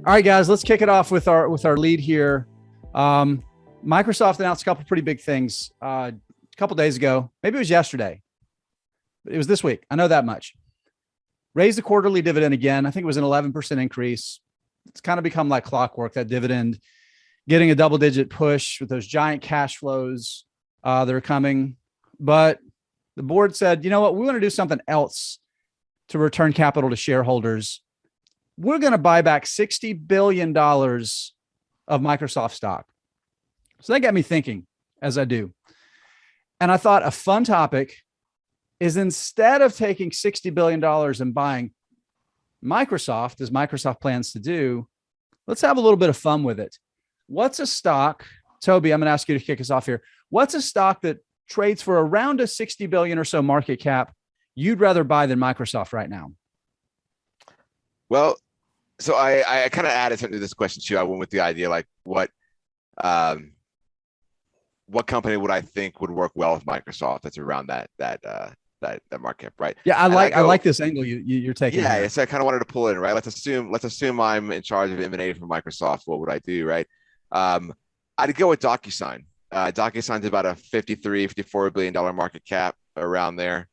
All right, guys, let's kick it off with our lead here. Microsoft announced a couple pretty big things a couple days ago. Maybe it was yesterday. It was this week. I know that much. Raised the quarterly dividend again. I think it was an 11% increase. It's kind of become like clockwork, that dividend getting a double-digit push with those giant cash flows that are coming. But the board said, you know what? We want to do something else to return capital to shareholders. We're going to buy back $60 billion of Microsoft stock. So that got me thinking, as I do. And I thought a fun topic is, instead of taking $60 billion and buying Microsoft, as Microsoft plans to do, let's have a little bit of fun with it. What's a stock, Toby, I'm going to ask you to kick us off here. What's a stock that trades for around a 60 billion or so market cap you'd rather buy than Microsoft right now? Well, so I kind of added something to this question too. I went with the idea, like, what company would I think would work well with Microsoft that's around that market, right? Yeah, I like this angle you're taking. Yeah, here. so I kind of wanted to pull in, right? Let's assume I'm in charge of M&A for Microsoft. What would I do, right? I'd go with DocuSign. DocuSign's about a $54 billion market cap, around there.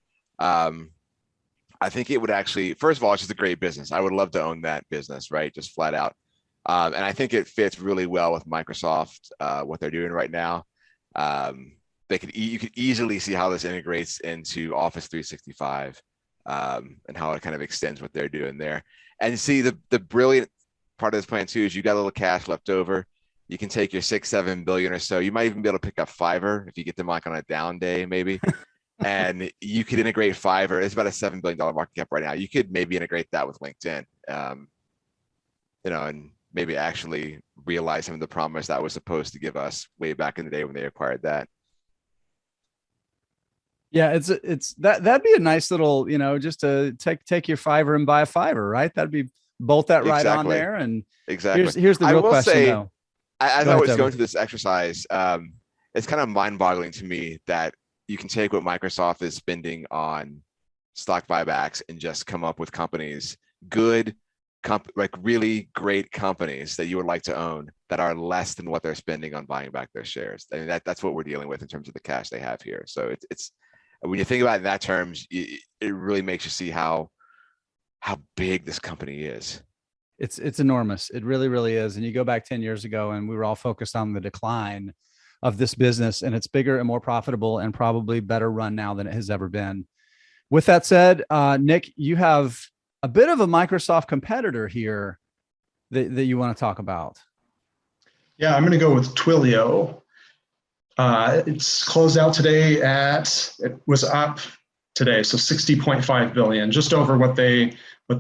I think it would actually, first of all, it's just a great business. I would love to own that business, right? Just flat out. And I think it fits really well with Microsoft, what they're doing right now. You could easily see how this integrates into Office 365, and how it kind of extends what they're doing there. And see, the brilliant part of this plan too is you got a little cash left over. You can take your 6-7 billion or so. You might even be able to pick up Fiverr if you get them like on a down day, maybe. And you could integrate Fiverr. It's about a $7 billion market cap right now. You could maybe integrate that with LinkedIn, and maybe actually realize some of the promise that was supposed to give us way back in the day when they acquired that. Yeah, it's that'd be a nice little, just to take your Fiverr and buy a Fiverr, right? That'd be bolt that right on there. And exactly. Here's the real question, say, though. As I was going through this exercise, it's kind of mind-boggling to me that you can take what Microsoft is spending on stock buybacks and just come up with companies, like really great companies that you would like to own, that are less than what they're spending on buying back their shares. I mean, that's what we're dealing with in terms of the cash they have here. So it's when you think about it in that terms, it really makes you see how big this company is. It's enormous. It really, really is. And you go back 10 years ago and we were all focused on the decline of this business, and it's bigger and more profitable and probably better run now than it has ever been. With that said, Nick, you have a bit of a Microsoft competitor here that you want to talk about. Yeah, I'm going to go with Twilio. It's closed out today it was up today, so 60.5 billion, just over what they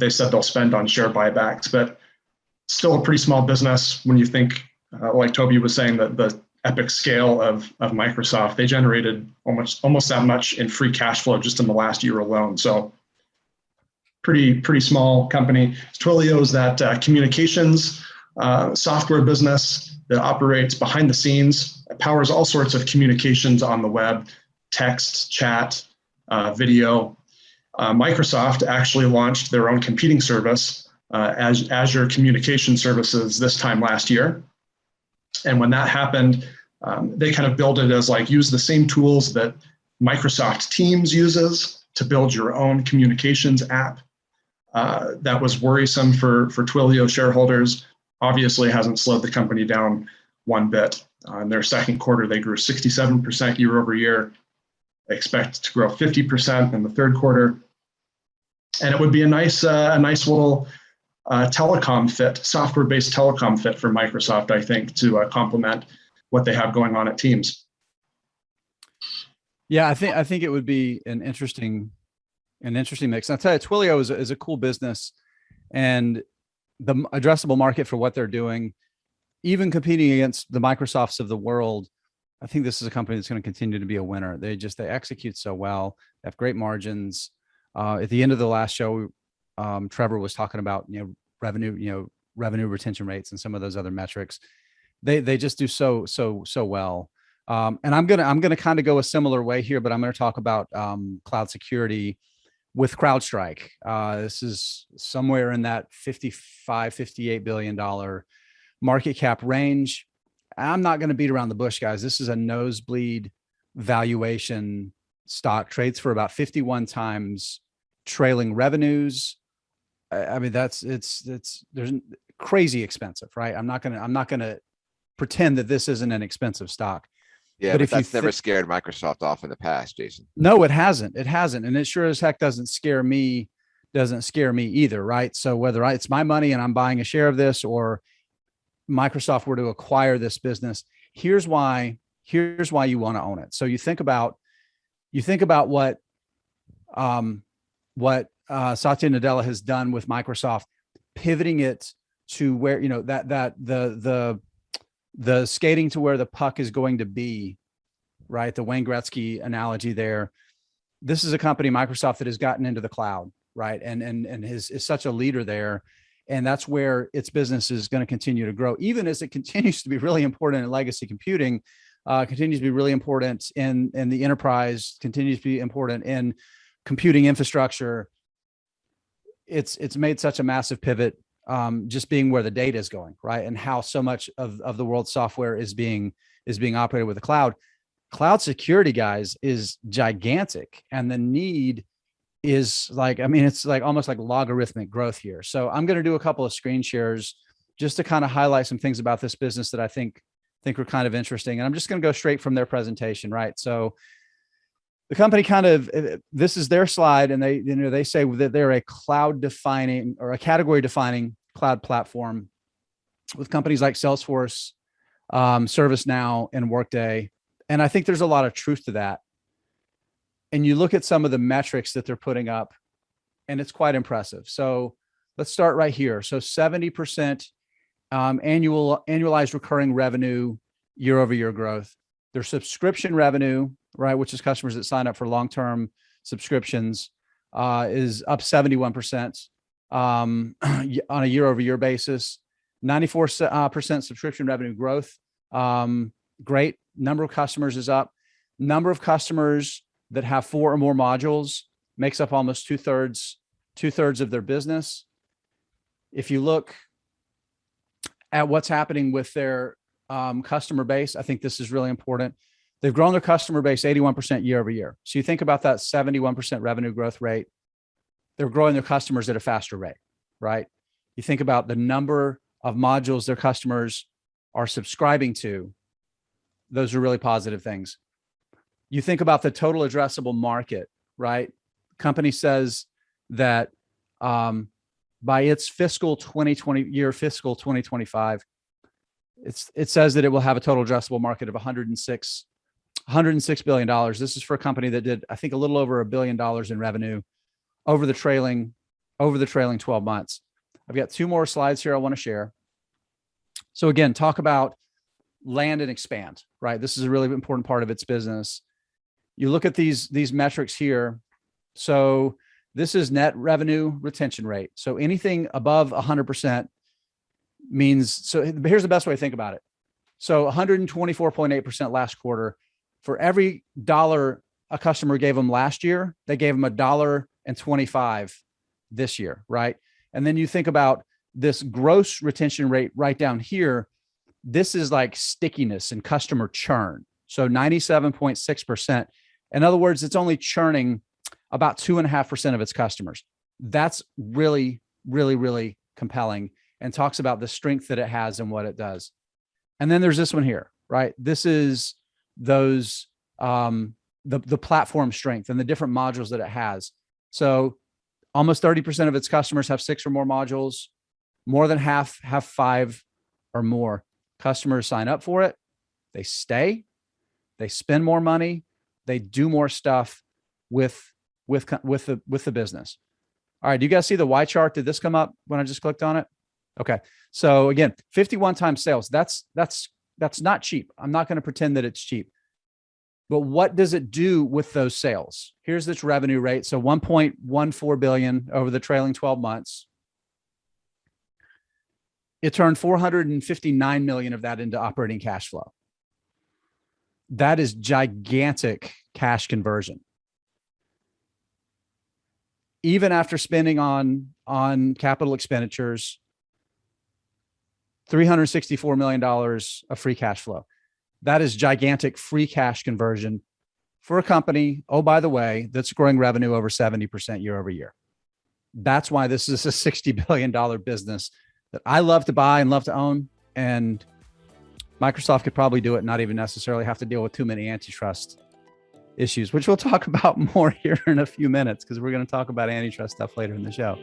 said they'll spend on share buybacks, but still a pretty small business when you think, like Toby was saying, that the epic scale of Microsoft. They generated almost that much in free cash flow just in the last year alone. So pretty small company. Twilio is that communications software business that operates behind the scenes. It powers all sorts of communications on the web, text, chat, video. Microsoft actually launched their own competing service, Azure Communication Services, this time last year. And when that happened, they kind of built it as like, use the same tools that Microsoft Teams uses to build your own communications app. That was worrisome for Twilio shareholders. Obviously hasn't slowed the company down one bit. In their second quarter, they grew 67% year over year. They expect to grow 50% in the third quarter. And it would be a nice little telecom fit, software-based telecom fit for Microsoft, I think, to complement what they have going on at Teams. Yeah, I think it would be an interesting mix. And I'll tell you, Twilio is a cool business, and the addressable market for what they're doing, even competing against the Microsofts of the world, I think this is a company that's going to continue to be a winner. They execute so well. They have great margins. At the end of the last show, Trevor was talking about revenue retention rates and some of those other metrics. They just do so well. And I'm gonna kind of go a similar way here, but I'm going to talk about cloud security with CrowdStrike. This is somewhere in that $55, $58 billion market cap range. I'm not going to beat around the bush, guys. This is a nosebleed valuation stock, trades for about 51 times trailing revenues. I mean, there's crazy expensive, right? I'm not gonna pretend that this isn't an expensive stock. Yeah, but if that's never scared Microsoft off in the past, Jason. No, it hasn't. It hasn't, and it sure as heck doesn't scare me either, right? So whether it's my money and I'm buying a share of this, or Microsoft were to acquire this business, here's why you want to own it. So you think about what Satya Nadella has done with Microsoft, pivoting it to where, that the skating to where the puck is going to be, right? The Wayne Gretzky analogy there. This is a company, Microsoft, that has gotten into the cloud, right? And is such a leader there. And that's where its business is going to continue to grow, even as it continues to be really important in legacy computing, continues to be really important in the enterprise, continues to be important in computing infrastructure. It's made such a massive pivot, just being where the data is going, right? And how so much of the world's software is being operated with the cloud. Cloud security, guys, is gigantic. And the need is it's like almost like logarithmic growth here. So I'm going to do a couple of screen shares just to kind of highlight some things about this business that I think are kind of interesting. And I'm just going to go straight from their presentation, right? So the company this is their slide, and they say that they're a cloud defining or a category defining cloud platform with companies like Salesforce, ServiceNow, and Workday. And I think there's a lot of truth to that. And you look at some of the metrics that they're putting up, and it's quite impressive. So let's start right here. So 70% annualized recurring revenue, year-over-year growth. Their subscription revenue, right, which is customers that sign up for long-term subscriptions, is up 71% on a year-over-year basis. 94% subscription revenue growth. Great. Number of customers is up. Number of customers that have 4 or more modules makes up almost two-thirds of their business. If you look at what's happening with their customer base, I think this is really important. They've grown their customer base 81% year over year. So you think about that 71% revenue growth rate, they're growing their customers at a faster rate, right? You think about the number of modules their customers are subscribing to. Those are really positive things. You think about the total addressable market, right? Company says that by its fiscal 2025, it says that it will have a total addressable market of $106 billion. This is for a company that did, I think, a little over $1 billion in revenue over the trailing 12 months. I've got 2 more slides here I want to share. So again, talk about land and expand, right? This is a really important part of its business. You look at these metrics here. So this is net revenue retention rate. So anything above 100% means, so here's the best way to think about it. So 124.8% last quarter. For every dollar a customer gave them last year, they gave them $1.25 this year, right? And then you think about this gross retention rate right down here. This is like stickiness and customer churn. So 97.6%. In other words, it's only churning about 2.5% of its customers. That's really, really, really compelling, and talks about the strength that it has and what it does. And then there's this one here, right? This is those the platform strength and the different modules that it has. So almost 30% of its customers have 6 or more modules. More than half have 5 or more. Customers sign up for it. They stay. They spend more money. They do more stuff with the business. All right. Do you guys see the Y chart? Did this come up when I just clicked on it? Okay. So again, 51 times sales. That's not cheap. I'm not going to pretend that it's cheap. But what does it do with those sales? Here's its revenue rate. So 1.14 billion over the trailing 12 months. It turned 459 million of that into operating cash flow. That is gigantic cash conversion. even after spending on capital expenditures, $364 million of free cash flow. That is gigantic free cash conversion for a company, oh, by the way, that's growing revenue over 70% year over year. That's why this is a $60 billion business that I love to buy and love to own. And Microsoft could probably do it, not even necessarily have to deal with too many antitrust issues, which we'll talk about more here in a few minutes, because we're going to talk about antitrust stuff later in the show.